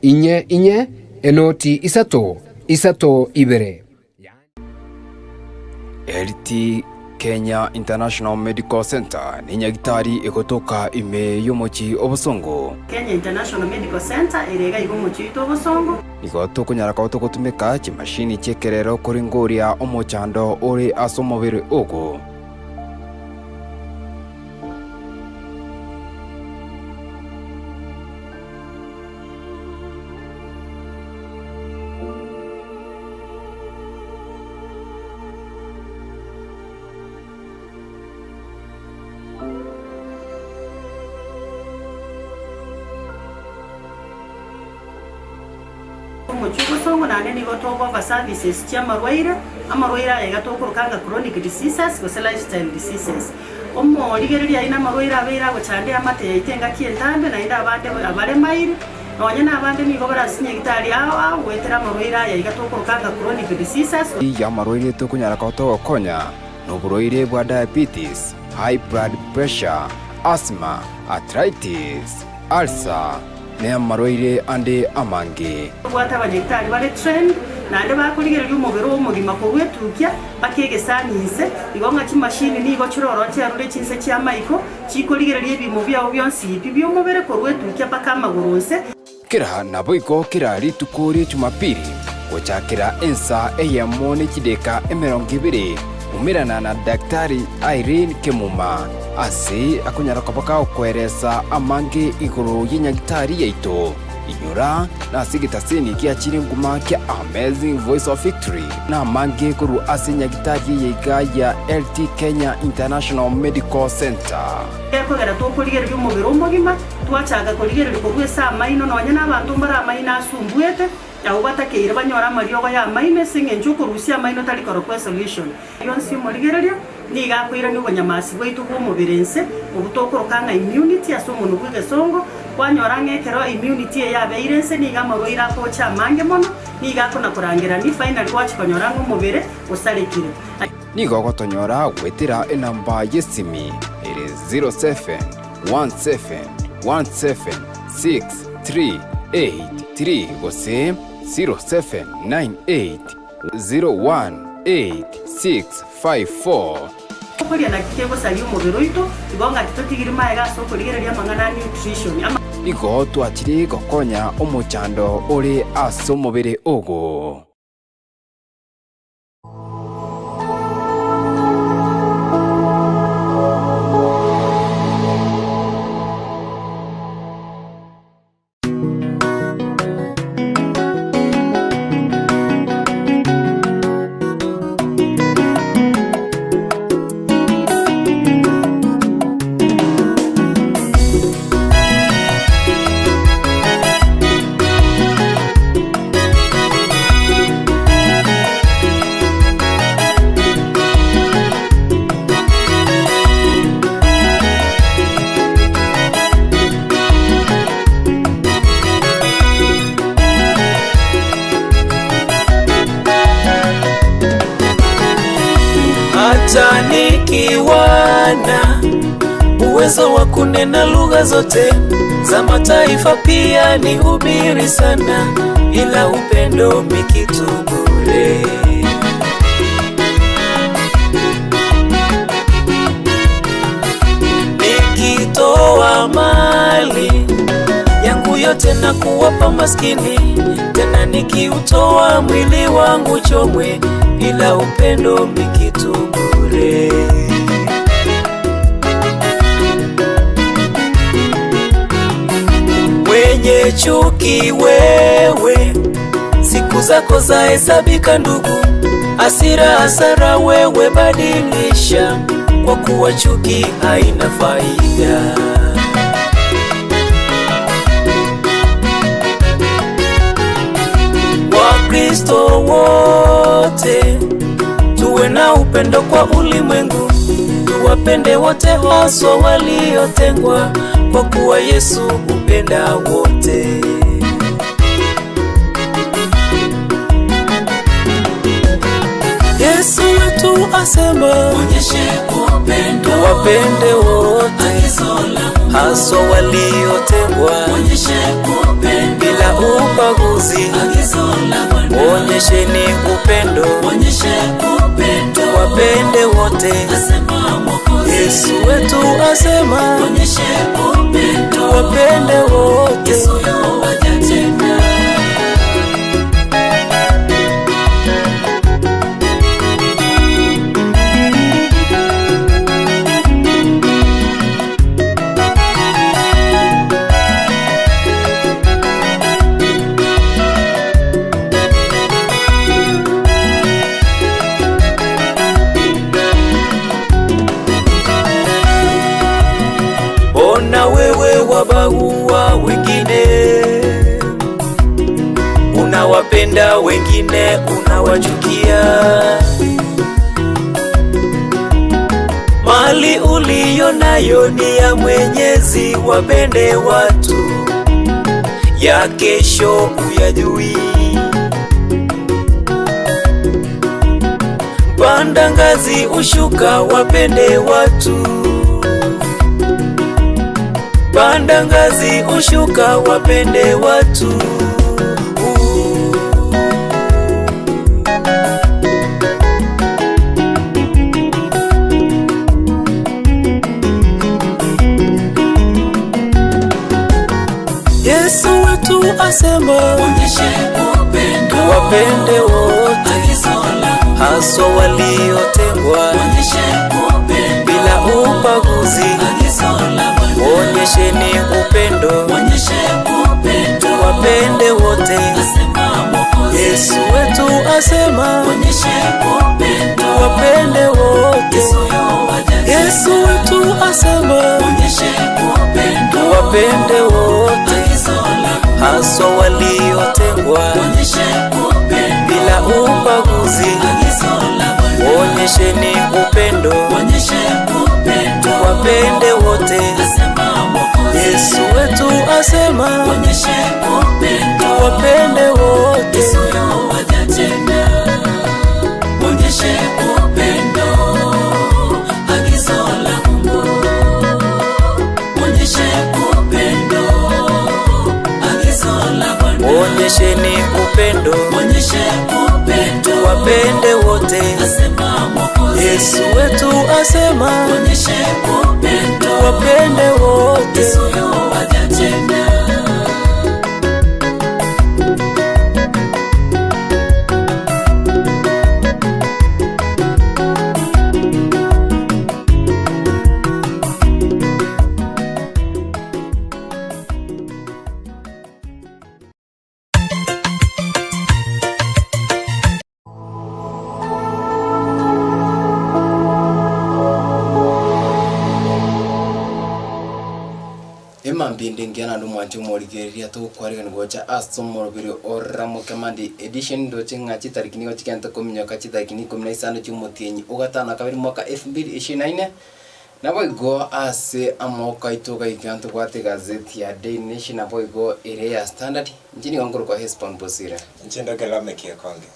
inye enoti isato ibere. LT Kenya International Medical Center ni nyagitari ikotoka ime yomochi obosongo. Kenya International Medical Center irega igomochi obosongo. Igoto kunyara kwa gutumika chimashini chekerero kuringoria omochando ore asomobere ogo. Omochuko songo nane ni gotoko kwa services chia amarwaira ega toko rukanga chronic diseases go lifestyle diseases. Omo ligereria ina marwaira abera go chande amate itenga kientambe na inda abande abare mairi nonya na abande ni gobara sinye gitari aho wetera marwaira ega toko rukanga chronic diseases. Ya marwaira to kunyara kwa to konya no burwaire bwa diabetes, high blood pressure, asthma, arthritis, ulcer ne marwaire ande amange gwata abanyegitari bare trained nande bakurigereria umubiri w'umugima ko gwetukia bakegesanise igonga kimashini nigo kiroro cyarure kinse cya maiko kikorigereria ibimo byawo byonsi ibyo umubiri ko gwetukia bakamagurunse kira nabo iko kira ritukuri Jumapili gochakira ensa eyamone kideka 20 umirana na Daktari Irene Kimuma ase akunyara kabaka okweresa amange iguru y'inyagitari yaito inyura na sigitasini kiachiri nguma kya Amazing Voice of Victory na amange guru ase nyagitari yiga ya LT Kenya International Medical Center yako gara to kurigereria umubiri w'umugima twacaga kurigereria ko gwesa amaino nonya n'abantu mbara amaina asumbuete aho batakeire banyora amariogo ya maine singe njuko rusia maino tari korokwe solution yonsi murigereria ni gakwira ni bonyamasi bwitu bw'umubirense ubutokoroka immunity asomuntu bw'igesongo kwanyora ngekero immunity yabeyirense ni gamarwira ko chamange mono ni gakona kurangira ni final kwachikonyora ng'umubire usarekire ni gogotonyora gwetira enamba yesimi ere 0717176383 gose 0798018654 Kulia na kikego sali umubiri wito igonga titotigiri maega so kurigereria mangana nutrition igo twachiri gokonya omochando ore asomobere ogo hata nikiwana uwezo wa kunena lugha zote za mataifa pia ni hubiri sana ila upendo mikitu bure nikitoa mali yangu yote na kuwapa maskini tena nikiutoa mwili wangu chomwe ila upendo mikitu bure wenye chuki wewe siku zako za hesabika ndugu hasira wewe badilisha kwa kuwa chuki haina faida Wakristo wote tuwe na upendo kwa ulimwengu tuwapende wote haswa waliotengwa kwa kuwa Yesu upenda wote Yesu wetu asema onyeshe upendo wapende wote haswa waliotengwa onyeshe upendo bila onyesheni upendo, tuwapende wote. Yesu wetu asema tuwapende wote. Ona wewe wabagua wengine, unawapenda wengine, unawachukia. Mali uliyo nayo ni ya Mwenyezi, wapende watu, ya kesho uyajui. Panda ngazi ushuka, wapende watu. Panda ngazi ushuka, wapende watu. Yesu wetu asema wapende wote, haswa waliotengwa, bila ubaguzi. Onyesheni upendo, tuwapende wote. Yesu wetu asema tuwapende wote. Yesu wetu asema tuwapende wote, haswa waliotengwa, bila ubaguzi. Onyesheni upendo, tuwapende wote. Yesu wetu asema tuwapende wote. Onyesheni upendo, tuwapende wote. Yesu wetu asema tuwapende wote. Mbindi ngiana ndo mwancho morigeria to kwariga ngocha asomo biro oramo kamandi edition ndo chinga chitarikini go chikanta komnyoka chitarikini komna isano chumutinyi ugatana kabiri mwaka 2024 nabo go ase amoka itoga ikanto kwate gazeti ya Daily Nation nabo go area standard njini ngoro kwa Hespan Bosira nchendo kelame kiekonge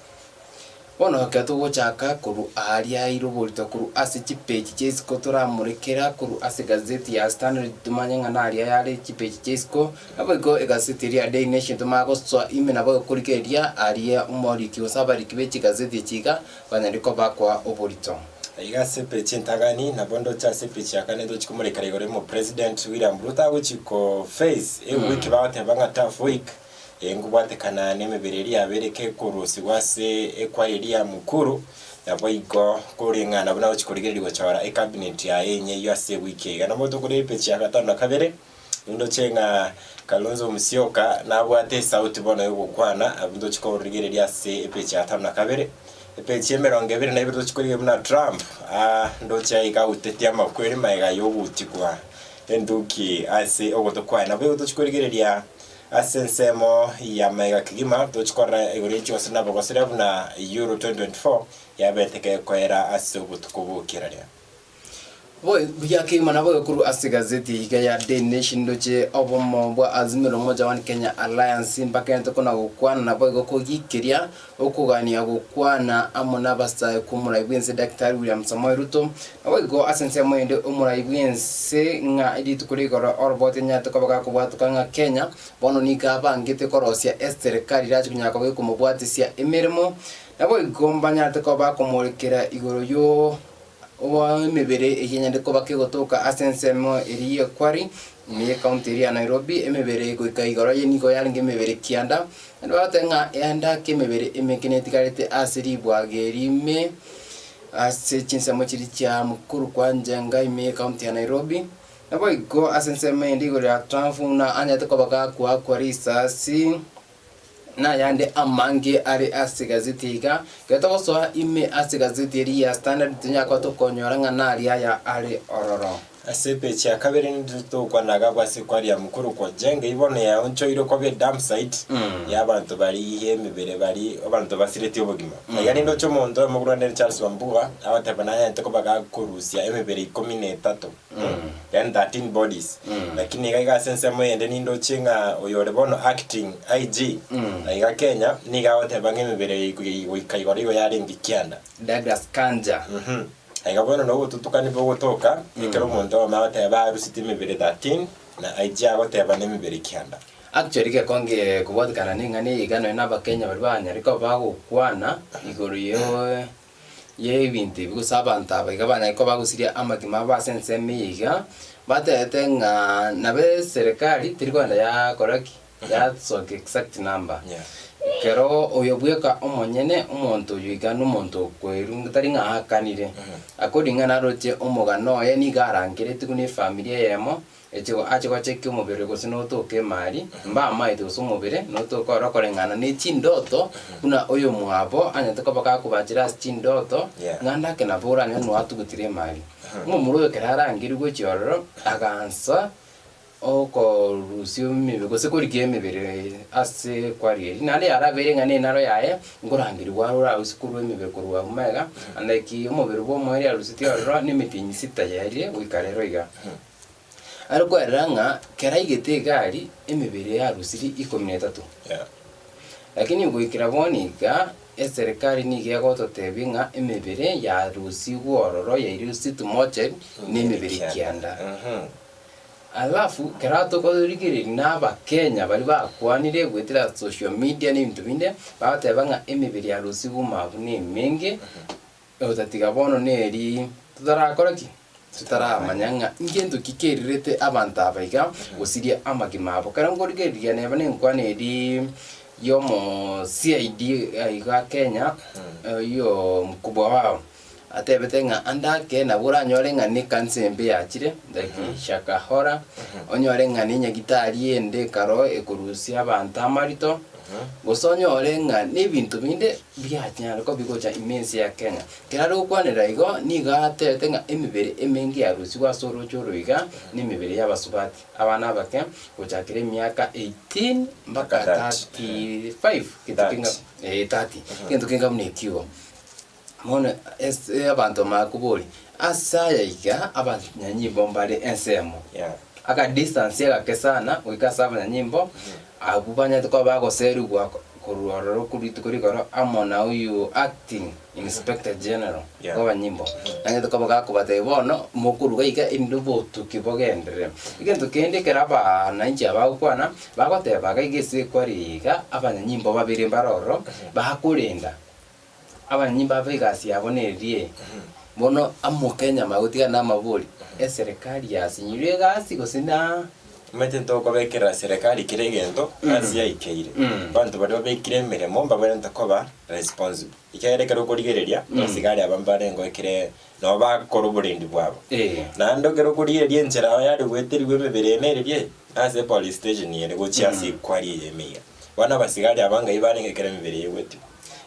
bono hakato gochaka kuru aria iroborito kuru ase chipeji chesko toramurekera kuru ase gazeti ya Standard tumanya na aria yale chipeji chesko nabo gazeti ya Daily Nation tumago so ime nabo kurikeria aria umori kiosabari kibechi gazeti chiga banariko bakwa oborito igase pechi ntagani na bondo cha sepechi yakane ndo chikumureka igore mu President William Ruto wichiko face wiki bawate banga tough week engubwatekana nemebereri abereke kurusi wase ekwayeria mukuru nabo iko kuringana buna uchikorigerirwa chawara cabinet ya enye yase wiki gana moto kuri pechi ya gatano kabere ndo chenga Kalonzo Musyoka nabwate sauti bona yugo kwana abundo chikorigereria se pechi ya gatano kabere pechi emerongebere na ibiro chikorigerirwa na Trump ndo chaika utetia makweri maiga yobutikwa enduki ase ogotokwa nabo uchikorigereria asensemo ya mega kigima tochikora igorichi wasina bogosera na Euro 2024 yabeteke kwera ase obutukubukiraria boy buya kima na boy kuru asigazeti iga ya Daily Nation doche obomo bwa Azimio moja One Kenya Alliance mpaka ntoko na gukwana na boy goko gikiria okugania gukwana amona basta kumura ibwense Dr. William Samoei Ruto na boy go asense mwende umura ibwense nga idi tukurigora orbote nyate ko baka kubwatuka nga Kenya bono nika bangite korosia serikali raje kunyaka ko kumubwatisia emirimo na boy gomba nyate ko bakomurikira igoro yo wa mebere enyande ko bakegotoka asensemo eri kwari ni county ya Nairobi emebere ko ikaigoro ye niko yaringe mebere kianda ndo atenga enda ke mebere emekinetikarete asiri bwagerime ase chinsamo chiri cha mukuru kwa njenga ime county ya Nairobi nabo iko asensemo ndigo ya transfu na anya ko baka kwa risasi na yande amange ari asigazitiga gato so ime asigazitiri ya standard tinya kwa to konyoranga na ari ya ari ororo asepe cha kabere ndito kwa naga kwa sekwari ya mukuru kwa jenge ibone ya oncho iro kwa be dam site ya abantu bari ihemebere bari abantu basireti obogima yani ndo cyo mondo mu Rwanda Charles Wambua abatabana ntako baga kurusia emebere 13 yani 13 bodies lakini gaiga sense mo yende ndo chinga oyore bono acting IG aiga Kenya niga otabanga emebere ikaigorigo yari ngikianda Douglas Kanja aiga bono no tutukani bo gotoka ikero mondo amata ba rusitime bere 13 na IG agoteba nemebere kianda actually ke konge kubwatikana ningani igano na Bakenya bari banyariko bagukwana igoro ye ibinti bigusabanta bagabana ko bagusiria amagima basense miga batete nga nabe serikali tirwanda ya koraki ya so exact number kero oyobweka omonyene umuntu yiga n'umuntu kweru ngitari nga hakanire akodinga naroche omugano ye ni garangire tikuni family yemo echo acho cheke umubere gose no toke mari mba maito so mubere no toko rokorengana ni chindoto kuna oyo mwabo anyate ko baka kubajira chindoto nganda ke nabura no atugutire mari umumuruwe kerarangire gwe chyororo agansa oko rusio mibe gose kuri gemebere ase kwari nale arabere ngane naro yae ngorangiri warura usikuru mibe kurwa umega andaki umubere bo mwari arusitio ro ni mitinyi sita yaire wikarero iga ariko eranga keraigete gari emebere ya rusiri 13 lakini gwikira bonika serikali nige yagototebinga emebere ya rusi gororo ya irusi tumoche ni emebere kianda alafu kerato ko rigiri naba Kenya bali bakwanire gwetira social media ni bintu binde batebanga emebere ya rusi gumavu ni mingi otatiga bono neri tutarakora ki tutara manyanga ngendo kikererete abantu abaiga gusiria amagimabo karangorigeria neba nenkwane di yomo CID aiga Kenya yo mkubwa wao atebetenga andake na bura nyorenga ni kansembe yachire ndaki shaka hora onyorenga ni nyagitari ende karo ekurusia abantu amarito gusonyo orenga ni bintu binde byanyara ko bigocha immense ya Kenya kiraro kwanira igo ni gatetenga emibere emengi ya rusi wa soro choroiga ni mibere y'abasubati abana bake gochakire myaka 18 mpaka 35 kitakinga 30 kintu kinga mnekiwo mone abantu makubuli asaya iga abanyanyimbo mbale ensemo aka distance ya kesana wikasaba na nyimbo abubanya to bago seru gwa kororo kuritukoro amona uyu acting inspector general kwa nyimbo nanye to baga kubate bono mukuru gaiga indubo tukibogendere igento kende keraba nanji abakwana bagote bagagese kwariga abanyanyimbo babiri mbaroro bakurinda abanyimbo abegasi yabonerie bono amukenya magutiga na maburi serikali yasinyire gasi gosina mete ntoko bekera serikali kiregento asi yaikeire bantu bari babekire miremo mbabere ntakoba responsible ikayerekera ukurigereria basigari abambare ngo ekire no bakora uburindi bwabo na ndogero kurigereria njera yari weteriwe mebere emererie ase police station yere gochiasi kwari yemeya wana basigari abanga ibarengekera mebere yeweti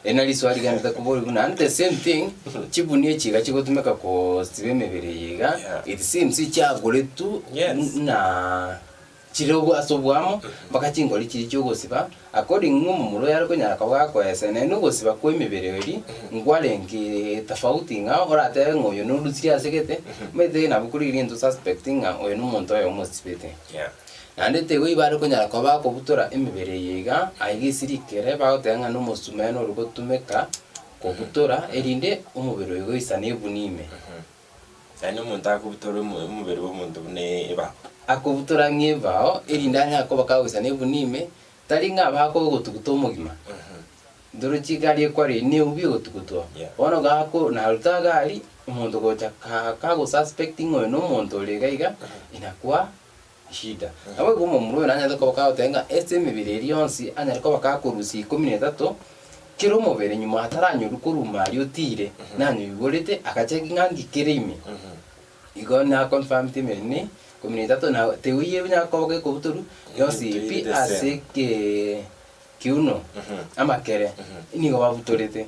enali swali ganda kubori kuna and the same thing chibunie chiga chigotumeka ko sibe mebere yiga it seems chagore tu na chirogo asobwamo bakachingori chiri chogosiba according ngomo mulo yaro kunyara kwa kwesene no gosiba kwa imibere ngwalengi tofauti nga orate ngoyo no rusiri asegete mete na bukuri into suspecting oyo no muntu oyo mosipete ande te wi baro kunyara kwa bakobutora imibere yiga ayigisirikere bagotenga no mosumeno rugotumeka kobutora erinde umubere oyo isane ebunime yani umuntu akubutora umubere w'umuntu ne eba akubutora ng'ebao erindani akoba kagusana ebunime tari ng'abako gotuguta omogima ndoro chigari ekwari ne ubi gotuguta bono gako naruta gari omonto gocha kago suspecting oyo n'omonto oregaiga inakwa shida abo gomo muruyo nanya koba kagotenga mibiri eri yonsi anyari koba kakorusi 13 kiro omobere nyuma ataranyora koruma ari otire nanyo igorete akacheki ng'angi kereime igo na confirm timeni 13 na tewiye nyakoge kobutoru yosi pi aseke kiuno amakere inigo babutorete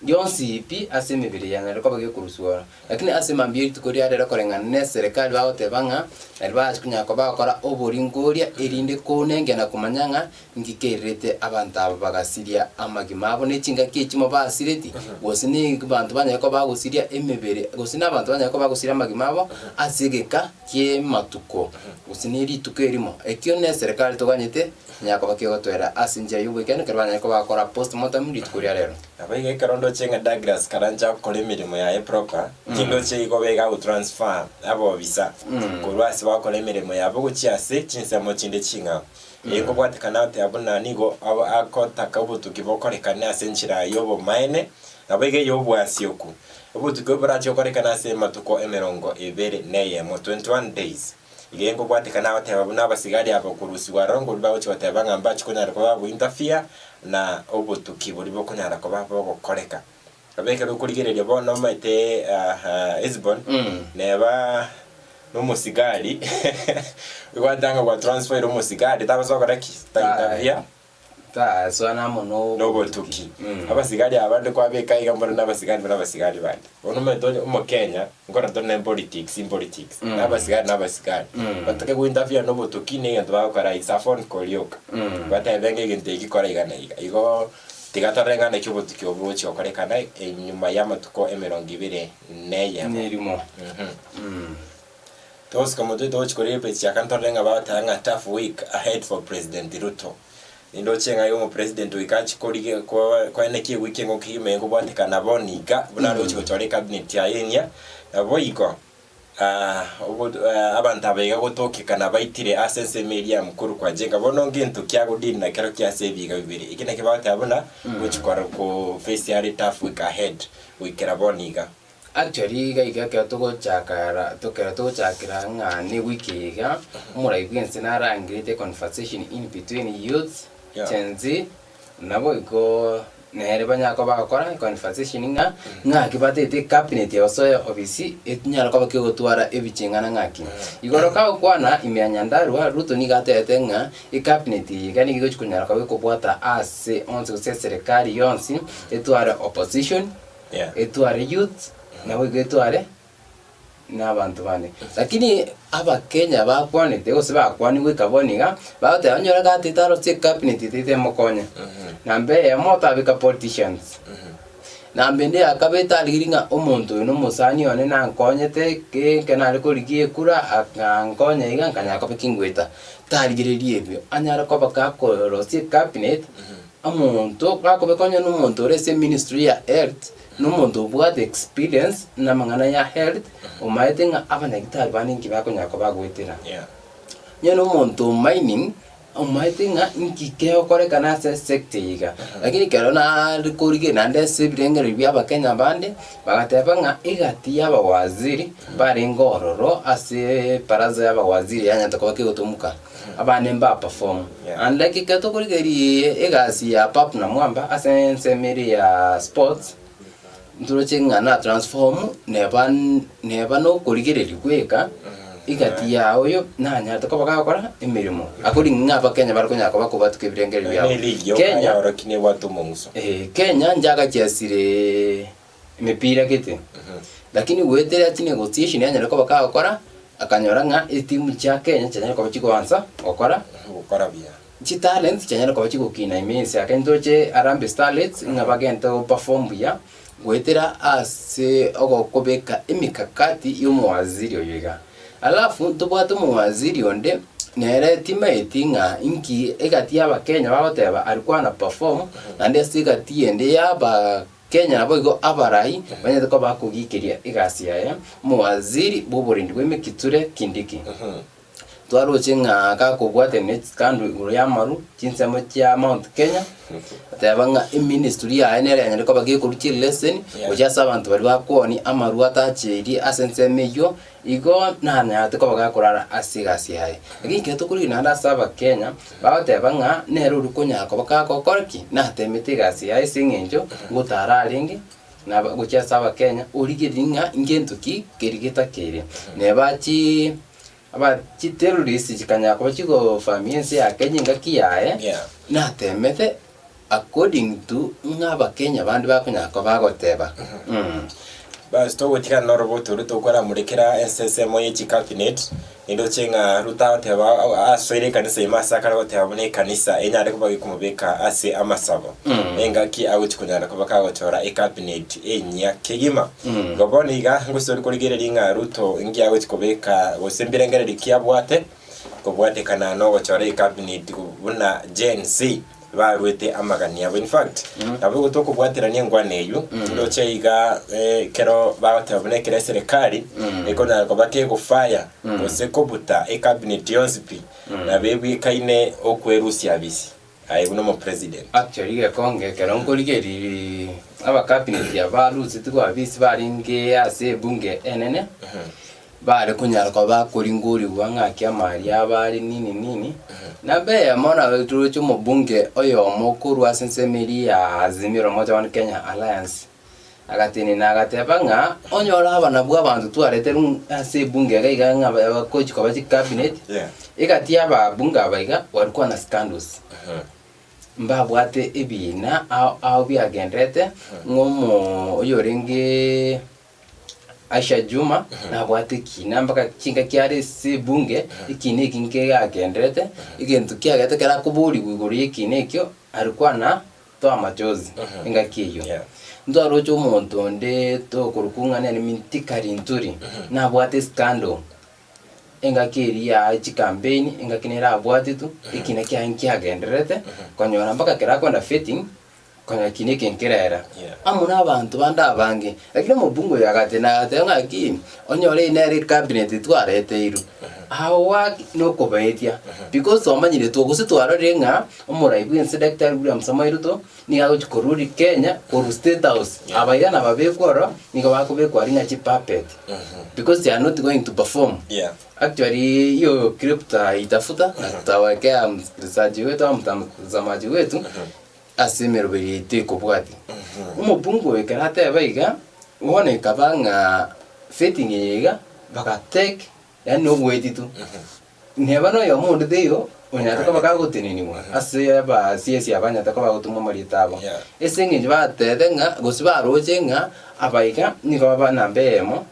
yonsi pi asemebere yana rekoba ge kuruswara lakini asemambiri tukori arera korenga ne serikali bagotebanga aribaje kunyakoba bakora oboringoria erinde konenge na kumanyanga ngikerete abantu aba bagasiria amagima abo nechinga kechimo basireti gosini bantu banyako bagusiria emebere gosina abantu banyako bagusiria amagima abo asegeka kie matuko gosini ritukerimo ekyo ne serikali toganyete nyako bakigotwera asinja yubwekene kerwanya ko bakora postmortem ritukuri arero abaige karondo chenga Douglas karanja kole mirimo ya proper kindo chego bega u transfer abo visa kurwasi bakole mirimo yabo gucyase chinsemo chinde chinga ego bwatekana ate abona nigo akotaka ubutuki bokorekana asenchira yobo maene abaige yobo asioku ubutuki baracho korekana asema tuko emerongo ebere neye mo 21 days igengo bwatekana ate abona abasigari abo kurusi warongo bawo chibateba ngamba chikunyara ko babo interfere na obutuki buri bokunyara ko babo gokoreka abeke bukurigereria bono maite Esbon neba no musigari igwatanga kwa transfer no musigari tabasokora ki tagitavia ta swana mono no botuki abasigari abande kwa beka igambara n'abasigari n'abasigari bande ono meto mu Kenya ngora tonne politics in politics n'abasigari batake ku interfere no botuki ne ndo bakora isafon kolioka batebenge gente ikora igana igo tigatorenga ne cyubutuki obuchi okorekana enyuma y'amatuko emerongo ibire neye nirimo tos como do chikore pe chakantorenga batanga tough week ahead for President Ruto ndo chenga yo president wikachi korige kwa neki wiki ngo kime ngo bwatekana boniga bunaro chiko chore cabinet ya yenya boyiko abantu abega gutokekana baitire asense media mukuru kwa jenga bono ngintu kyago din na kero kya sebiga bibiri ikine kibata abona guchikora ko face ya tough week ahead wikera boniga actually gaiga ke to chakira ngani wiki ga muraigwense narangirite conversation in between youths chenzi nabo iko nere banyako bakora conversation nga kibatete cabinet yosoya obisi etnyara ko bakigotwara ebichingana ngaki igoroka kwana imyanyandarwa Ruto nigatete nga cabinet igani gigochikunyara ko kubwata ase onse serikali yonsi etwara opposition etwara youth nabo getware n'abantu bane lakini aba Kenya bakwanete gose bakwani gwikaboniga baute anyora gatitaro tse cabinet tete mokonya nambe ya motabika politicians nambe ndi akabeta aliringa omuntu no musani one na nkonyete kana ariko ligie kura akankonya iga kanya akapikingweta taligirerie ebyo anyara ko bakakoro tse cabinet omuntu bakobekonya n'omuntu rese ministry ya health n'omuntu bwate experience na mangana ya health omaetenga abanagitari baningi bakonyako bagwetera nyene omuntu mining omaetenga nkikeo korekana sector yiga lakini kero na rikorige nande sebirengere byaba Kenya bande bagatebanga igati yaba waziri bari ngororo ase paraza yaba waziri yanyata ko bakigotomuka abane mba perform and like kato korigeri egasi ya pap na mwamba asense meri ya sports nturocenga na transform neba no kurigereri kweka igati yawo yo nanya to bakakora emirimo akuri ngaba Kenya barikonya ko bakubatuke birengeri byabo Kenya orokine watu munguso Kenya njaga kiasire imipira kete lakini wetere ati negotiation yanya ko bakakora akanyora nga itimu cha Kenya chanyara kwa chikuanza okora bia chi talent chanyara kwa chikukina imense akendoche Harambee Starlets nga bagento perform ya gwetera ase ogokobeka emikakati y'omuwaziri oyiga alafu tubwate muwaziri onde nere teammate nga inki egati y'Abakenya bagoteba alikuwa na perform nande sigati ende yaba Kenya nabo igo abarai banyete ko bakugikiria igasi ya muwaziri boborindi bw'emikiture Kindiki twaroche nga kakobwate next scandal ya maru chinsemo cha Mount Kenya atabanga ministry ya enere yanyere ko bagikuruki lesson ojasa abantu bari bakoni amaru atacheri asensemeyo igo nanyate ko bagakorara asigasi yae lakini keto kuri nanda saba Kenya bagatebanga nero rukunyako bakakokorki natemete gasi yae singenjo gutararingi na gucha saba Kenya origiringa ingentuki kerigeta kere nebachi aba terrorist chikanya ko chiko famiense ya Kenya ngaki yae na temete according to ngaba Kenya bandi bakunyako bagoteba bas to wetika norobo to ruto kora murekera SSM ye cabinet indo chenga ruta teba aswere kanisa imasaka ro teba ne kanisa enyare ko bagikumubeka ase amasabo engaki awuti kunyara ko bakagotora cabinet enya kegima goboniga ngusori kurigere ringa ruto ingi awuti kubeka bosembere ngere rikiabwate ko bwate kana no gotora cabinet buna Gen Z barwete amagania in fact nabo gutoko bwaterania ngwaneyu ndo cheiga kero batabone kire serikali eko na ko bake go fire ose ko buta cabinet yonsipi na bebi kaine okwerusi abisi ai buno mo president actually ge konge kero ngoligeri aba cabinet ya barusi tuko abisi baringe ase bunge enene bare kunyara ko bakoringuri wanga kya mari abari nini na be amona wetucho mo bunge oyo mukuru asensemeri ya Azimio moja wa Kenya Alliance agatini na agatebanga onyora abana bwa bantu twareteru ase bunge gaiga nga coach ko bachi cabinet igati aba bunge abaiga walikuwa na scandals mbabwate ebina au byagendrete ngomo oyo renge Aisha Juma na bwate kina mpaka chinga kyare se bunge ikine kinge yagendrete igentu kyagate kara kuburi wiguri ikine kyo alikuwa na toa machozi ingakiyo ndo arocho monto nde to kurukungana ni mintikari nturi na bwate scandal engakiri ya chi campaign engakinera bwate tu ikine kyagendrete konyora mpaka kara kwenda fitting kanya kineke nkerera amuna abantu banda bange lakini mubungo yagate na atenga ki onyore inere cabinet twarete iru hawa no kobetia because omanyire to gusitwara renga omuraibu Dr. William Samoei Ruto ni ago chikoruri Kenya koru State House abayana babekoro ni bakubekwa ringa chi puppet because they are not going to perform actually yo crypto itafuta tawakea msikilizaji wetu au mtazamaji wetu asemero berite kubwati umubungu wekarate baiga ubone kabanga fitting yega baka take yani obwetitu neba no yo mundu deyo onyataka baka gutinini mwa ase ba CS abanya taka bagutuma maritabo esengi batetenga gosiba rojenga abaiga niko bana mbemo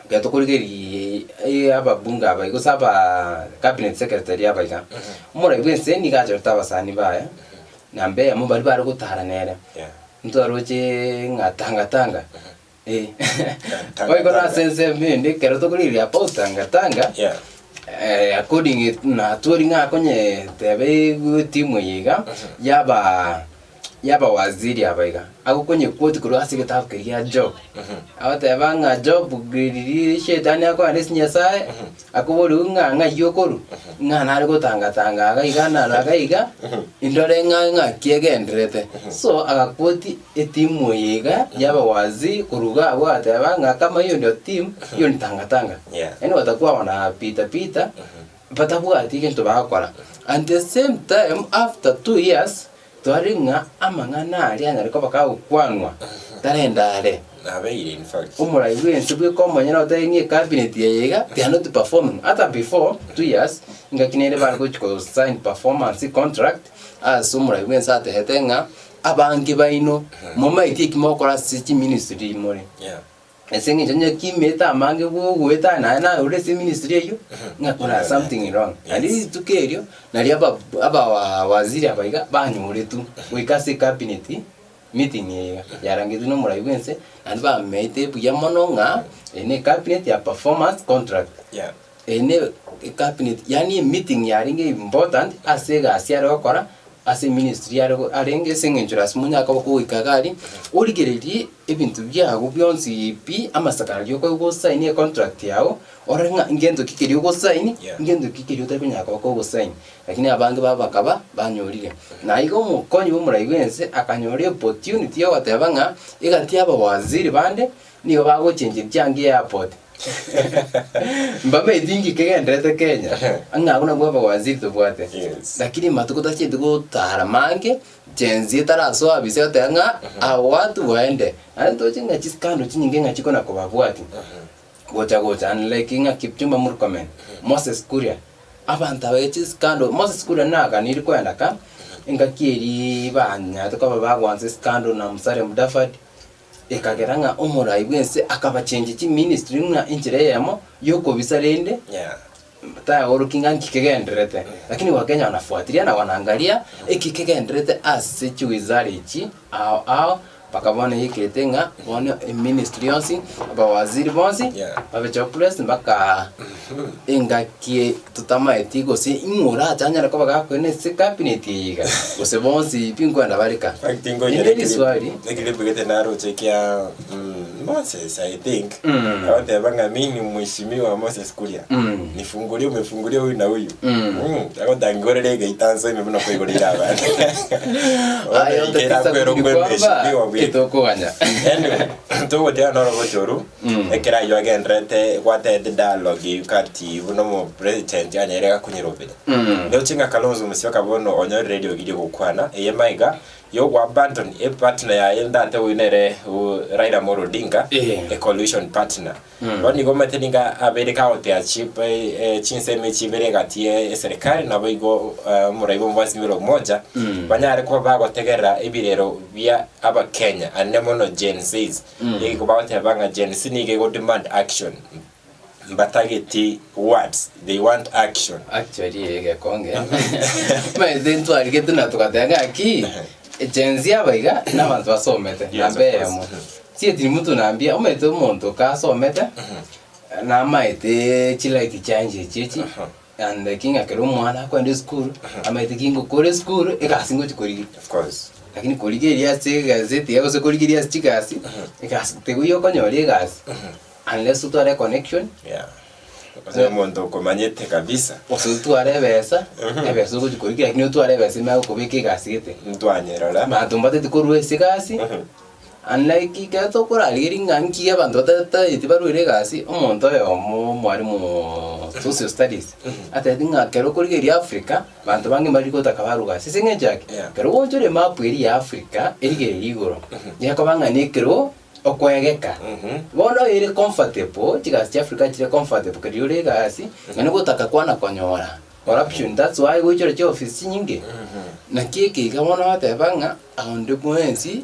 gato kurigeri aba bunga abaigo saba cabinet secretary abaiga umura bwense ni gajerta basani baya nambe amo bari bari gutara nere ntoaroje ngatanga oiko na sense mende kero to kuri ya posta ngatanga according na tori ngakonye tebe timu yiga yaba waziri abaiga agukonye kwoti kuru asigeta kiriya job abatebanga job giriri shetani ako anesinya sae akubori nga yokoru nga nari gutanga agaigana agaiga indore nga kiegendrete so agakwoti etimu yiga yaba wazi kuruga abatebanga kama hiyo ndio team hiyo ni tanga yani watakuwa wana pita batabuga atikinto bakora and the same time after 2 years twaringa amangana ali anyariko bakagukwanwa tarendare nabeire in fact umurai wense bwe komonyana otaingie cabinet yega they are not performing at before 2 years ngakinere bari ko sign performance contract as umurai wense atehetenga abangi baino moma itiki mokora city ministry more esengi jonye kimeta mange kuweta na ule si ministry yo ngakora something wrong ali tukerio nali aba waziri abaiga banyure tu wikase cabinet meeting ya rangitu no murai wense and ba mete buya mononga ene cabinet ya performance contract ene cabinet yani meeting ya ringe important asega asiara okora ase ministry arenge sengenjuras munya akabako ikagari origereri ebintu byago byonsi pi amasakara yoko go sign contract yao orenga ngendo kikiri go sign ngendo kikiri utabinya akabako go sign lakini abange babakaba banyorire na igo mukonyi bomuraigwense akanyore opportunity yo watebanga igati aba waziri bande niyo bago change byange airport mbame dingi kegendete Kenya anga kuna baba waziri tobwate lakini matukuta chintu gutara mange jenzi taraso abise tanga awatu waende anto chinga chiskando chinyinge ngachiko na kubabwati gocha unlike nga Kipchumba Murkomen Moses Kuria abanta wechiskando Moses Kuria naka nili kwenda ka ingakiri banya tukaba bagwanze skando na Musare Mudavadi ekageranga umurai bwense akaba change chi ministry nga injire yamo yoko bisarende ta orokinga nkikegendrete lakini wakenya wanafuatilia na wanaangalia ikikegendrete as wizara ichi au bakabona yiketenga bona ministry yonsi aba waziri bonsi aba chokles mbaka engakie tutama etigo si ingura chanya ko baga ko ne se cabinet yiga ose bonsi pingwanda barika factingo nyere swali nekile bugete naro chekia Moses I think awate banga mimi mheshimiwa Moses Kuria nifungulie umefungulia huyu na huyu ako dangorele gaitanso imebona kwegolira abana ayo mheshimiwa itokoganya to dia no robochoru ekera yo agendrete kwate the dialogue kati buno mo president anyereka kunyirobere leo chinga Kalonzo Musyoka bono onyo radio gidi gukwana eyemaiga yo wa abandon a partner ya yendate winere Raila Amolo Odinga a coalition partner boni gometeninga abereka ote achip chinseme chiberega tie serikali na boigo muraibo mwasi miro moja banyare ko bagotegera ibirero bya aba Kenya anemono Gen Z's ego bawate banga Gen Z nige go demand action batageti words they want action actually ege konge mai dentro algetu na tukatanga aki Jenzia baiga na bantu basomete nambemo sieti mtu naambia umete umuntu kasomete na maite chilaiti change chichi and kinga kero mwana kwenda school amaite kingo kore school ekasingo chikori of course lakini koligeria se gazeti yao se koligeria chikasi ekasiteguyo konyori gasi unless utare connection Ozo mondo komanyete kabisa. Ozo tuare besa. Ebesa go chikori lakini utware besa ma ko biki gasite. Ntwanyerora. Matumbate tikorwe sigasi. Unlike kato kora liringa nki abantu tata itibaruire gasi omonto yo mwarimu social studies. Ate dinga kero korigeria Africa bantu bange mariko takabaru gasi singenjake. Kero wonjore map eri Africa erigere igoro. Yakabanga nekero okwegeka bono iri comfortable chigasi Africa chire comfortable kiri gasi ngane gutaka kwana konyora corruption that's why we chore office nyingi na kiki kabona watebanga aunde mwensi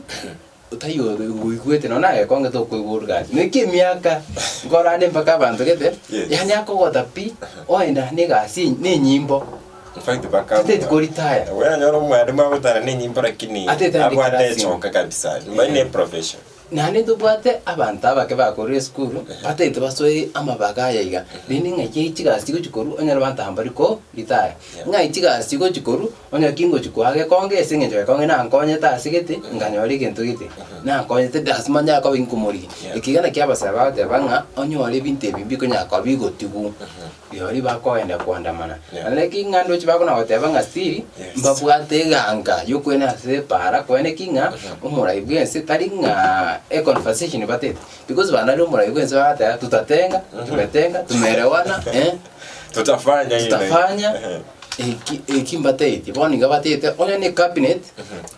utayo uigwete nona ekonge to kuigurga niki miaka ngorane mpaka bantu gete yani akogota pi oenda ni gasi ni nyimbo in fact baka tete kuritaya wewe nyoro mwalimu abutana ni nyimbo lakini abwate choka kabisa mbane profession nani tubwate abantu abake bakore school batete basoye amabaga yayiga nini ngake chigasi chikoru onyara bantamba riko litaya ngai chigasi chikoru onya kingo chikwage konge esengeje konge na nkonye ta sigete nganyori gento gite na nkonye te dasmanya ko binkumuri ikigana kyabasaba bate banga onyore binte bibiko nyako bigotigu yori bakoenda kuandamana aleki ngando chibakona bate banga stiri mbabwate ganga yokwena se para kwene kinga umura ibwense taringa a conversation about it because banali umura kwenza hata tutatenga tumeelewana tutafanya ekimbatete boni gabatete onya ne cabinet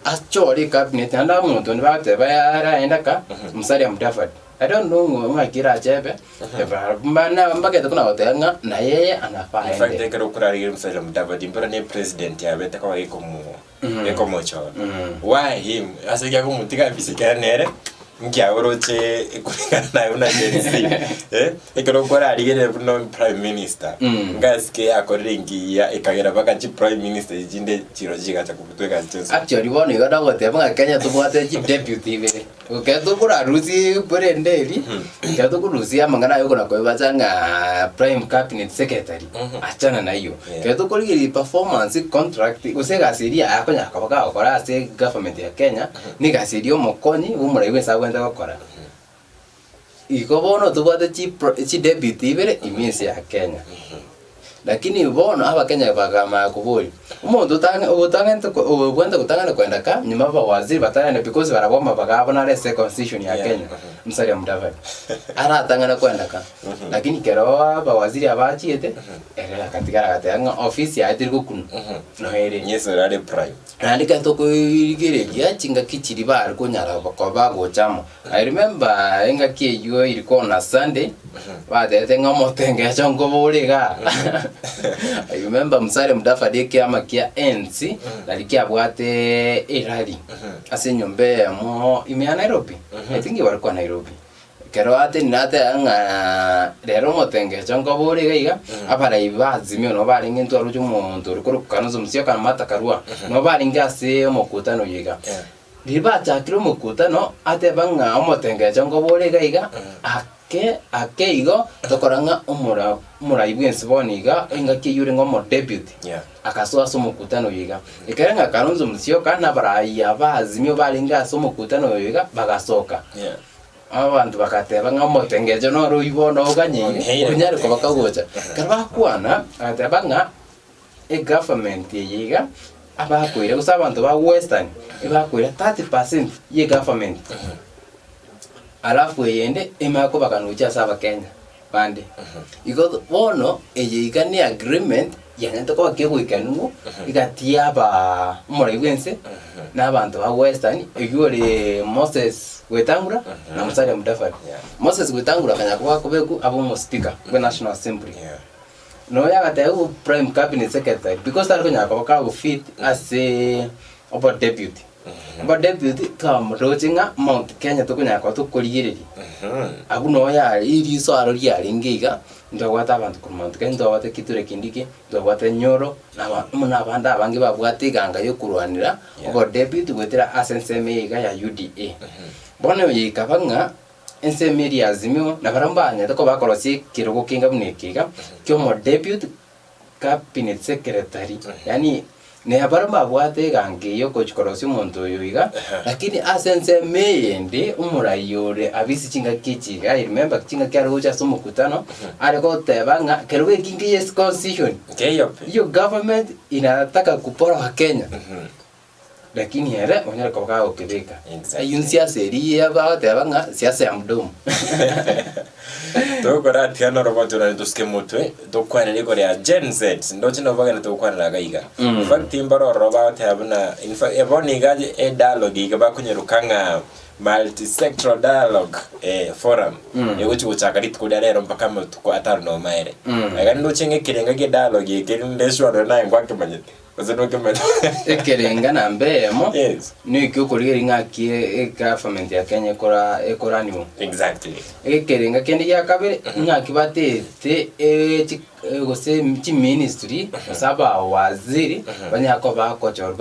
achori cabinet anda muntu ndabate bayara endaka Musalia Mudavadi I don't know ngakira chebe bana mbagete kuna hotenga na yeye anafaa in fact ekero kurari Musalia Mudavadi mbona ne president yabete kwa iko mu eko mocho why him asija ko mutika bisikera nere ngia oroche kulingana na una jensi ikoro kora aligere no prime minister ngaske akoringi ya ikagera baka chi prime minister jinde chirojiga cha kubutweka chenso actually woni goda gote banga Kenya tubwate chi deputy bere uketo kura rusi bere nderi keto kurusi amangana yuko na kwa bachanga prime cabinet secretary achana na hiyo keto kuri performance contract usega seria akonya kabaka okora ase government ya Kenya ni gaserio mokoni umuraiwe sagwenda gukora iko bono tubwate chi deputy bere imisi ya Kenya lakini bono aba Kenya bagama kubuli umuntu utanga ubwenda kutangana kwenda ka nyuma ba waziri batana because baraboma bagabona rese constitution ya Kenya Musalia Mudavadi ara tangana kwenda ka lakini kero ba waziri abachiete era katikara katanga office ya atiriko kuno no here nyeso rale prime andika to ko igere chinga kichiri bar ko nyara ko bago chamo I remember enga kiyo ilikuwa na Sunday badete ngomotenge chongo buriga I remember Musalia Mudavadi kiama kia NC nalikia bwate irali ase nyombe mo imea Nairobi I think walikuwa Nairobi kero ate nate anga lero motenge chongo buriga iga apara ibazimio no bali ngintu aruju muntu rukuru kanozo musio kan mata karua no bali ngase omokutano yiga libacha kiro mokutano ate banga omotenge chongo buriga iga ake igo tokoranga umura ibwensi boniga inga kiyure ngomo deputy akasoa somo kutano yiga ikarenga Kalonzo Musyoka na baraya bazimio balinga somo kutano yiga bagasoka abantu bakateba ngamotengeje no ruibono ganye kunyari ko bakagocha karabakwana atabanga government yiga abakwire gusa abantu ba western ibakwire 30% ye government alafu yende emako bakanucha saba Kenya bande iko bono eyiga ni agreement yanento ko kegwikanu igatia ba umuraiwense n'abantu ba western igore Moses Wetangula na Musalia Mudavadi Moses Wetangula kanya kwa kubeku abo mo speaker kwa National Assembly no yagateu prime cabinet secretary because aliko nyako ka fit as a deputy but deputy come rotinga Mount Kenya to kunya kwa to koliyeri aguno ya iri so arori aringiga ndo gwata abantu ku Mount Kenya ndo wate Kithure Kindiki ndo wate Nyoro na muna banda abangi babwate ganga yo kurwanira obo deputy gwetera asenseme ga ya UDA bono yikabanga ensemeri azimio na barambanya to bakorosi kirogo kinga bunekiga kyo mo deputy cabinet secretary yani ne abaramba bwate gange yo kochikorosi umuntu yoiga lakini asense meyende umurayore abisi chinga kichiga I remember chinga kyaruja somo kutano ariko tebanga keruwe kingi yes constitution yo government inataka kupora wa Kenya lakini here onyara ko ka okebeka ayunsia seria ba tebanga siasa ya mdomo to kora tiano roboto na tuske mutwe to kwana liko ya Gen Z ndo chino baga to kwana la gaiga in fact imbaro robot habuna in fact eboni gaje e dialogue ga bakunyerukanga multi-sectoral dialogue forum eguchi guchakarit kuri rero mpaka mutuko ataro no maere aga ndo chenge kirenga ge dialogue ke ndesho na ngwa kimanyete Ozono kemelo. Ekerenga na mbemo. Yes. Ni kukuri ngakie government ya Kenya ekora niwo. Exactly. Ekerenga kendi ya kabere ngakibate te gose mchi ministry saba waziri banyako bakochor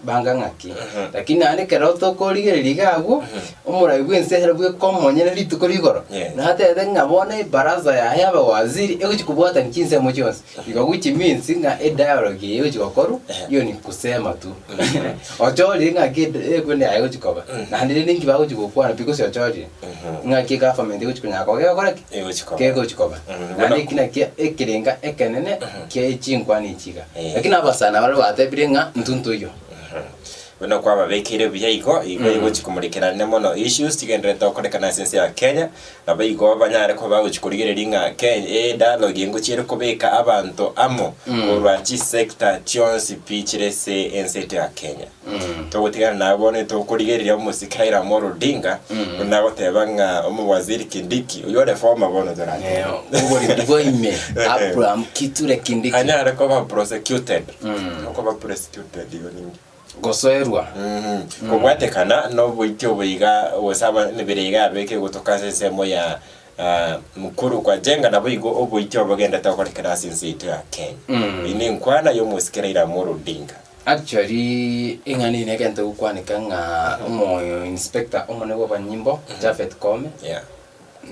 banga ngaki. Lakini ane keroto korigeririga ago umurai bwense herabwe komonyene litukorigoro. Na hata ngabone baraza ya yaba waziri eguchikubwata nkinse mochonse. Bikaguchi means nga dialogue eguchikokoru yo ni kusema tu. Ochori ngakide kwene ayo chikoba. Na ndiri ningi bago chikokwana because ochori. Ngaki government eguchikunyako gekoraki. Eguchikoba. Na ndikina ekirenga ekenene ke chingwani chiga. Lakini abasana bari batebirenga ntuntu yo. Bano kwa babekire byaiko igo chikumurikira nemono issues tigendere tokorekana sense ya Kenya nabayigo banyare ko baguchikurigereringa Kenya dialogue nguchire kubeka abantu amo urwanchi sector chionsi pichirese ensete ya Kenya to gutigana nabone to kurigerira musikaira moro dinga nabo tebanga waziri Kindiki uyo reform abono zorani ubori digoime Abraham Kithure Kindiki anyare ko ba prosecuted ko ba prosecuted yo ningi gosoerwa kugwatekana no bwitio buiga osaba nibiriga beke gutokase semo ya mukuru kwa jenga na bwigo obwitio bagenda takorikana since itu ya Kenya ini nkwana yo musikira Moro Odinga. Actually ingani ne kente ukwanika nga umoyo inspector omone wa nyimbo Jafet Kome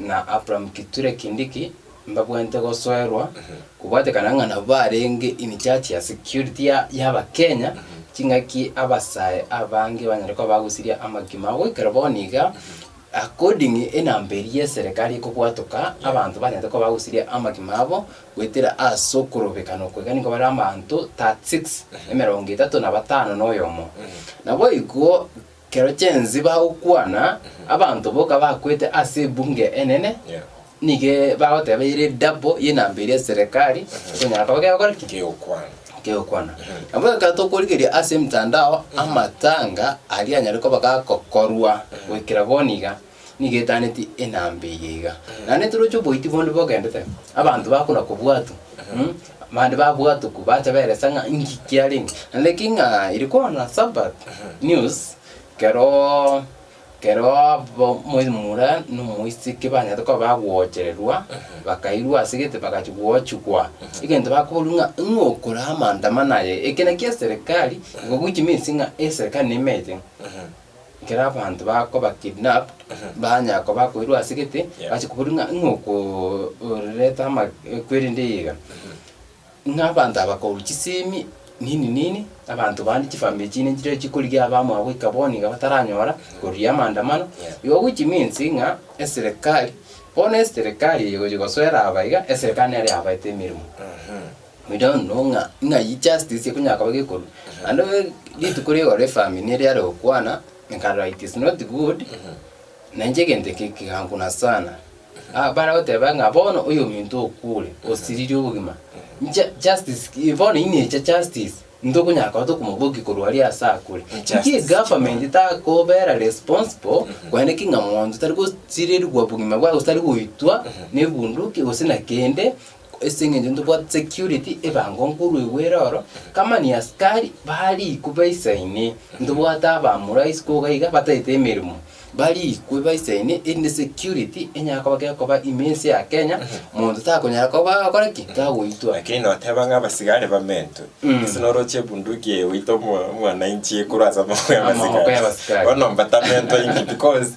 na Abraham Kiture Kindiki mbabwente gosoerwa kubwatekana nga na barenge in charge ya security ya Kenya chingaki abasaye abange banyareko bagusiria amagima wikera boniga according enamberi ya serikali ko kwatoka abantu banyate ko bagusiria amagima abo gwetera asokorobekano kwegani ko bara amantu 36 noyomo nabo iko kero chenzi baukwana abantu boka bakwete ase bunge enene nige bagotebere double yenamberi ya serikali kunyaka bagakora kikekwana ambaye katokorigeria ase mtandao amatanga alianyariko bagakokorwa wekera boniga nigetaneti enambeyega nane turocho boiti bondo bogendete abantu bakuna kubwatu mande babwatu kubacha beresanga ingikialing lekinga ilikuwa na Sabat news kero mura no muisi kibanya to bagwochererwa bakairwa sigete bakachugwochukwa igende bakolunga ngokora amandamana ye ekena kia serikali ngoguchi misinga serikali nemete kera abantu bako bakidnap banya ko bakoirwa sigete bachikubulunga ngoko reta ma kwerindiga ngabanda bakoluchisimi nini abantu bandi chifambe chine chire chikuriga abamu abwika boniga bataranyora kuriya mandamano yo which means nga serikali bona serikali yegoswera abaiga serikali ari abaite mirimo we don't know nga justice kunyaka bagekuru and litu kuri ore family ne ari okwana nkara it is not good nanjegende kikanguna sana bara oteba nga bono uyo muntu okule osiriri obugima justice ivone ine justice ndoko nyaka to kumubugi kurwali asakure ki government ta ko bera responsible kwene kinga monzo tari ko siriri gwa bugima bwa usari uitwa ne bunduki osina kende esinge ndo bwa security ebango nkuru iweroro kama ni askari bali kubaisaine ndo bwa taba murais ko gaiga bataite mirimo bali kubaisaine in security enyaka bagako immense ya Kenya muntu takunyara ko bakora kitagwitwa lakini no tebanga basigare bamento sinoroche bunduki wito mwana inchi kuraza mabasigare ono batamento ingi because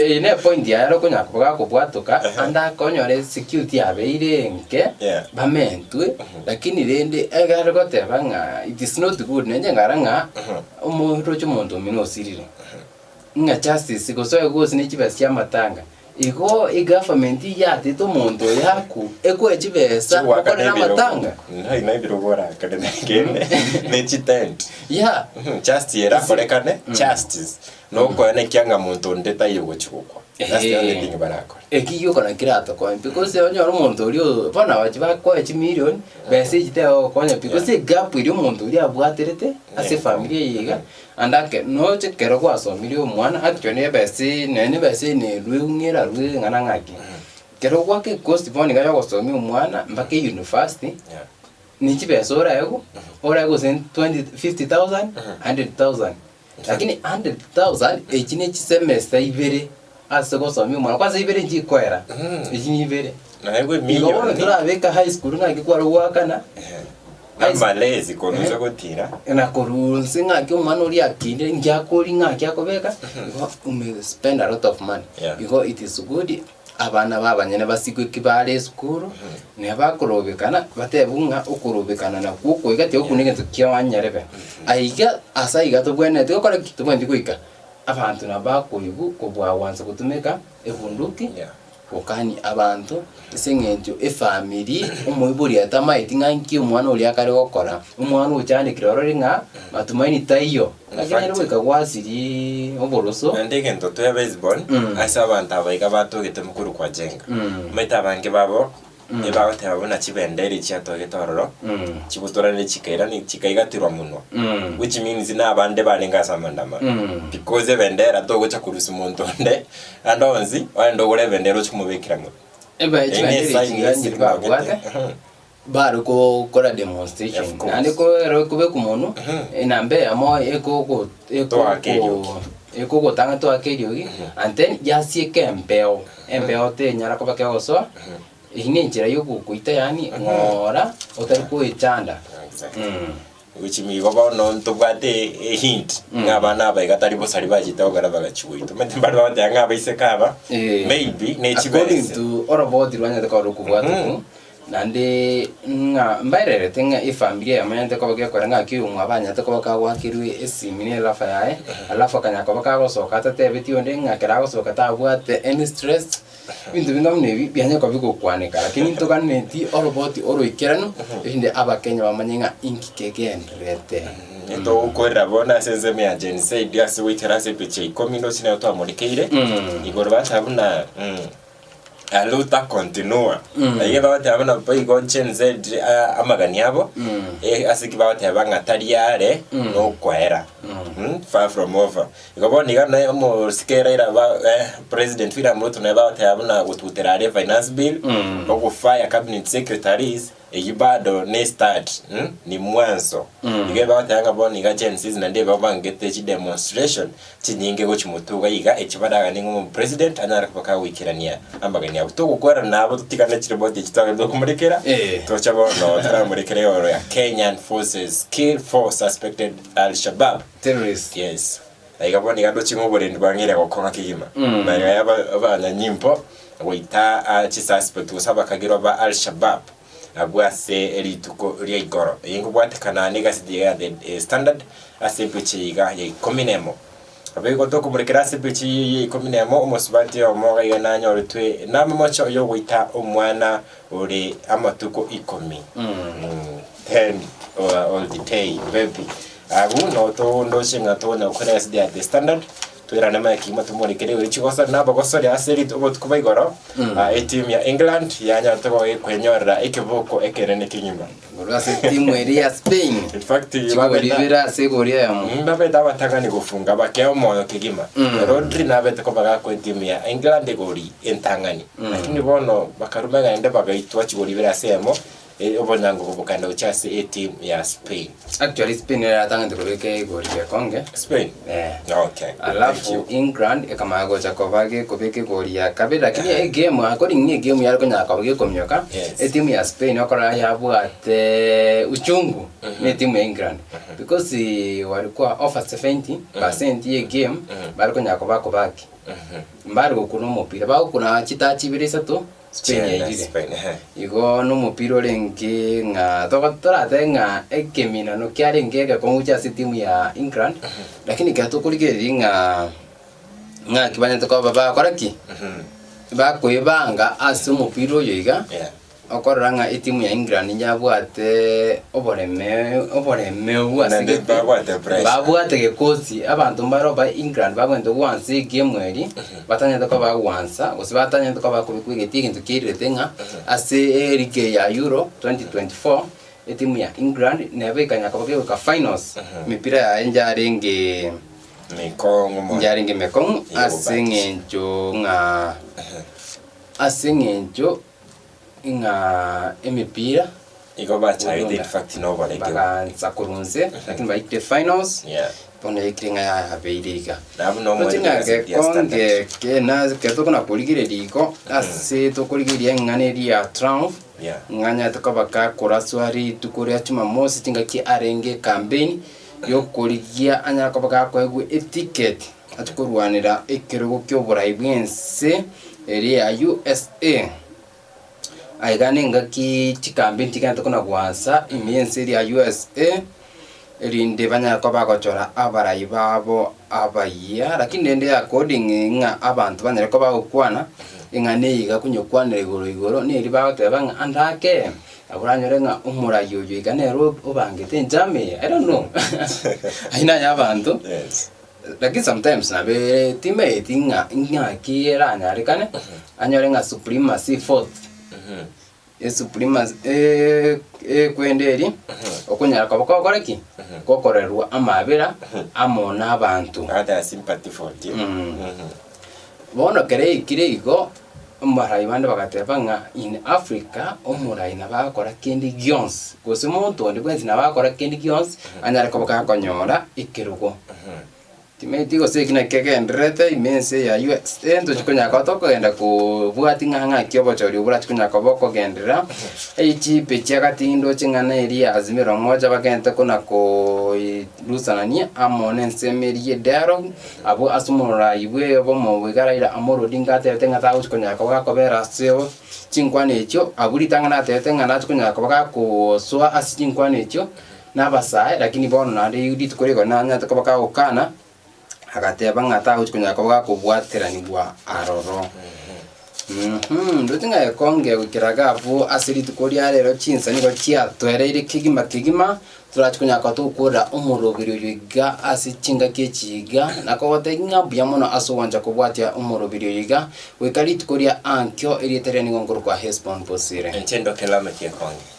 ine point ya ro kunyaka bagako bwatoka anda konyore security abeire nke bamentwe lakini rende egaro gotebanga it is not good nenje ngaranga umuntu cy'umuntu minosirire nga justice gosoye gose n'ikibasi cy'amatanga igo government yate to muntu yaku eko ekibesa okorera amatanga naibiro bora kadene kene nechitent justice era korekane justice no ko ene kyanga muntu ndeta yigo chukwa that's the only thing barakora ekiyo kana kirato ko because onyo muntu uri bana bachiba ko 1 million bese jiteo konya because gap iri muntu uri abwaterete ase family yiga andake no chekero kwa so million mwana actually bese ne rwungira rwe ngana ngaki kero kwake cost boni ga yoko so mwana mbake university ni chibesa ora yego 50,000 100,000 lakini 100,000 echine chisemester ibere asego so mwana kwanza ibere njikwera echini ibere na yego million turabeka high school ngaki kwa ruwakana malezi konuza gutira na korunsi ngaki umwana uri akinde ngyakori ngaki akobeka ume spend a lot of money because it is good abana babanyene basigwe kibale school ne bakorobekana batebunga ukorobekana na kuko igate okunege tukiwanyarebe aiga asaiga tobwene tukora kitubwendi kuika abantu nabakoyibu kubwawanza kutumeka ebunduki okani abantu isengento family umuyiburi atamaiti nganki umwana uri akare gokora umwana ucyane kirorori nga matumaini tayo akanya rweka gwasiri oboroso ndege ndoto ya baseball asa abantu abayiga batogete mukuru kwa jenga maita bange babo eba batabona kibenderi cyatoge tororo kibutora ne kikaira ni kikaigatirwa muno which means na abande barenga samandama because bendera togo cha kurusi montonde andonzi wando gure bendero chumubekira mu eba ekibenderi kinganyi babwate bari ko kora demonstration ande ko ero ko be kumono na mbe amo eko tanga to akedio gi and then ya sie kempeo empeo te nyara ko ba ke oso ihine njira yo kuita yani ngora otari ko ichanda which me go no to bate a hint ngabana ba gatari bo sari ba jita ogara ba chui to mete barwa de ngaba isekaba maybe according to orobot rwanya de ko rukuwa nande nga mbairere tenga ifamilia yamende ko bagya kwanga kiumwa abanya to ko bakagwa kirwe esimine lafa yae alafa kanya ko bakago soka tatebeti onde nga kerago soka tabwate any stress bintu bingamne byanya ko biko kwanika lakini to kaneti orobot oro ikerano inde abakenya bamanyenga inkikegendrete ento ukorera bona senze me agent said yes we terase piche komino sina to amurikeire igoro batabuna aluta continua aye bawate abana pai gonchen z amagani abo asiki bawate abanga tariare no kwera far from over igoboni gana mo sikera ira ba president William Ruto na bawate abana gututerare finance bill no fire cabinet secretaries bado ne start ni mwanzo igeba batanga boni ga chances na ndeba bangete chi demonstration chinyinge go chimutuga iga echibadaga ningo president anyara kubaka wikirania ambagani abuto gukora nabo tutikana chiriboti chitaga ndo kumurekera tochabo no taramurekere oro ya Kenyan forces kill 4 suspected al-Shabaab terrorists yes aiga boni ga dochingo borendi bangire gokonga kigima banga yaba abana nyimpo goita chi suspect usaba kagiro ba al-Shabaab agwase elituko ria igoro ingo bwatekana negasidiga the standard asepechiga ye kominemo abego to kumurekera asepechi ye kominemo umusubati omoga yananya orutwe namamocho yo gwita omwana uri amatuko 10 10 all the day baby agu no to ndo shinga to na ukora the standard twira na maki matumuri kere uri chigosa nabo gosori aseri to kuba igoro team ya England yanya to kwenyorera ikiboko ekerene kinyuma urase team ya Spain in fact ibabera segoria ya mbabe dabatanga ni gufunga bakeo moyo kigima Rodri nabete ko baga ko team ya England gori entangani lakini bono bakarumega ende bagaitwa chigoribera semo obonango kubukanda uchase team ya Spain actually Spain era tanga ndikobeke gori ya Konge Spain okay alafu England kama gocha kovage kobeke gori ya kabira lakini game according ni game yaro konya kabage komyoka team ya Spain okora yabwate uchungu ni team ya England because walikuwa offer 70% ye game bari konya kobako baki mbari gokuno mupira ba kuna chitachi birisa to Spain ya Spain igo no mupiro lengi nga tokotora tenga ekemina no kyari ngege komucha timu ya England lakini katokulikeri nga kibanya to baba koraki ba kwebanga asu mupiro yoiga okoranga timu ya England nyabwate oboreme wasige babwate gekosi abantu mbaro ba England bagwende once game eri batanya to ba once batanya to ba kubikwigetie kintu kiretenga ase erike ya Euro 2024 timu ya England nebekanya ka finals mipira ya njarenge mekong asengenjo inga emipira igo bacha in fact no bale bakanza kurunze lakini baite finals pone ikringa ya habeiriga nabu no mo konge kena keto na poligire liko ase to kuligiria ngane ya Trump nganya tukabaka kuraswari tukuria chuma mosi tinga ki arenge campaign yo kuligia anya kabaka ko egu etiquette atukurwanira ekirugo kyo buraibwense area USA aigane ngaki chikambi tikanta kuna kwanza imiense ya USA erinde banya ko bagochora abarayi babo abaya lakini ndende according nga abantu banyere ko bagukwana ingane yiga kunyokwanira igoro neri bagotebanga andake aburanyore nga umurayo yigane ro obangete njame I don't know aina yabantu lakini sometimes na be teammate nga kira nyarikane anyore nga supremacy fourth supremacy kwenderi okunyara ko bakoreki kokorerwa amabera amona abantu ada sympathy for team bono kire igo marai bande bagateba nga in Africa omurai na bakora kendi gions gose muntu ndi kwenzi na bakora kendi gions anyara ko bakakonyora ikirugo timeti gose kina kegendrete imense ya US endo chikonya ka to kugenda ku bwati nganga kyobo chori ubura chikonya ka boko gendera echi pecha katindo chingana eri azimiro moja bagenta kuna ko lusanania amone nsemerie dialogue abo asumura iwe bo mo wigaraira amoro dingate tenga ta chikonya ka bakobera seo chinkwane echo aburi tangana tenga na chikonya ka bakako swa asichinkwane echo nabasai lakini bono na ndi yudi tukorego na nya takabaka okana agateba ngata uchikunya ko bakubwaterani bwa aroro ndutinga ekonge ukiraga abo asiri tukoria rero chinsa niko chia twerere kigima turachikunya ko tukura umurobiri yiga asichinga kechiga nakote ngabya muno asowanja kubwatia umurobiri yiga wekali tukoria ankyo iri tereni ngongoro kwa Hesbon posire entendo kelama kiekonge